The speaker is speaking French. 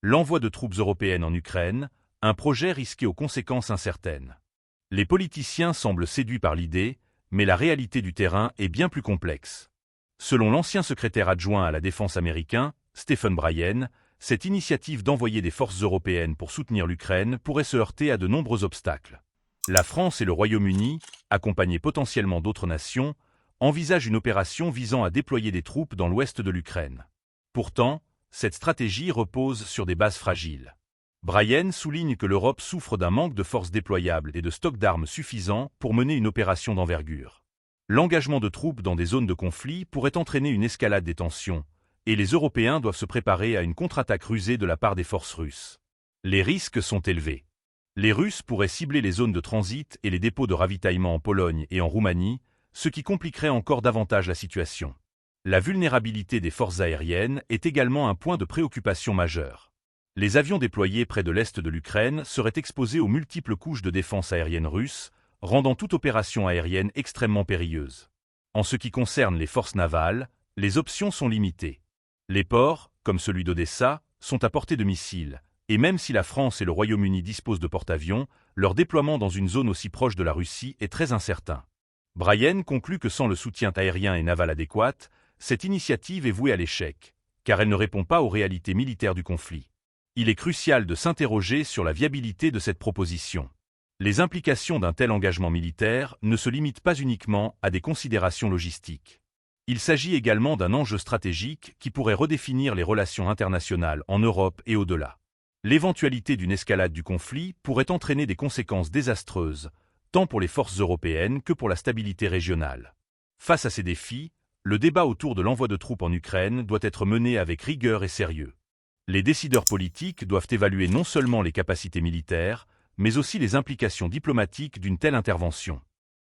L'envoi de troupes européennes en Ukraine, un projet risqué aux conséquences incertaines. Les politiciens semblent séduits par l'idée, mais la réalité du terrain est bien plus complexe. Selon l'ancien secrétaire adjoint à la défense américain, Stephen Bryan, cette initiative d'envoyer des forces européennes pour soutenir l'Ukraine pourrait se heurter à de nombreux obstacles. La France et le Royaume-Uni, accompagnés potentiellement d'autres nations, envisagent une opération visant à déployer des troupes dans l'ouest de l'Ukraine. Pourtant, cette stratégie repose sur des bases fragiles. Bryan souligne que l'Europe souffre d'un manque de forces déployables et de stocks d'armes suffisants pour mener une opération d'envergure. L'engagement de troupes dans des zones de conflit pourrait entraîner une escalade des tensions, et les Européens doivent se préparer à une contre-attaque rusée de la part des forces russes. Les risques sont élevés. Les Russes pourraient cibler les zones de transit et les dépôts de ravitaillement en Pologne et en Roumanie, ce qui compliquerait encore davantage la situation. La vulnérabilité des forces aériennes est également un point de préoccupation majeur. Les avions déployés près de l'est de l'Ukraine seraient exposés aux multiples couches de défense aérienne russes, rendant toute opération aérienne extrêmement périlleuse. En ce qui concerne les forces navales, les options sont limitées. Les ports, comme celui d'Odessa, sont à portée de missiles, et même si la France et le Royaume-Uni disposent de porte-avions, leur déploiement dans une zone aussi proche de la Russie est très incertain. Bryan conclut que sans le soutien aérien et naval adéquat, cette initiative est vouée à l'échec, car elle ne répond pas aux réalités militaires du conflit. Il est crucial de s'interroger sur la viabilité de cette proposition. Les implications d'un tel engagement militaire ne se limitent pas uniquement à des considérations logistiques. Il s'agit également d'un enjeu stratégique qui pourrait redéfinir les relations internationales en Europe et au-delà. L'éventualité d'une escalade du conflit pourrait entraîner des conséquences désastreuses, tant pour les forces européennes que pour la stabilité régionale. Face à ces défis, le débat autour de l'envoi de troupes en Ukraine doit être mené avec rigueur et sérieux. Les décideurs politiques doivent évaluer non seulement les capacités militaires, mais aussi les implications diplomatiques d'une telle intervention.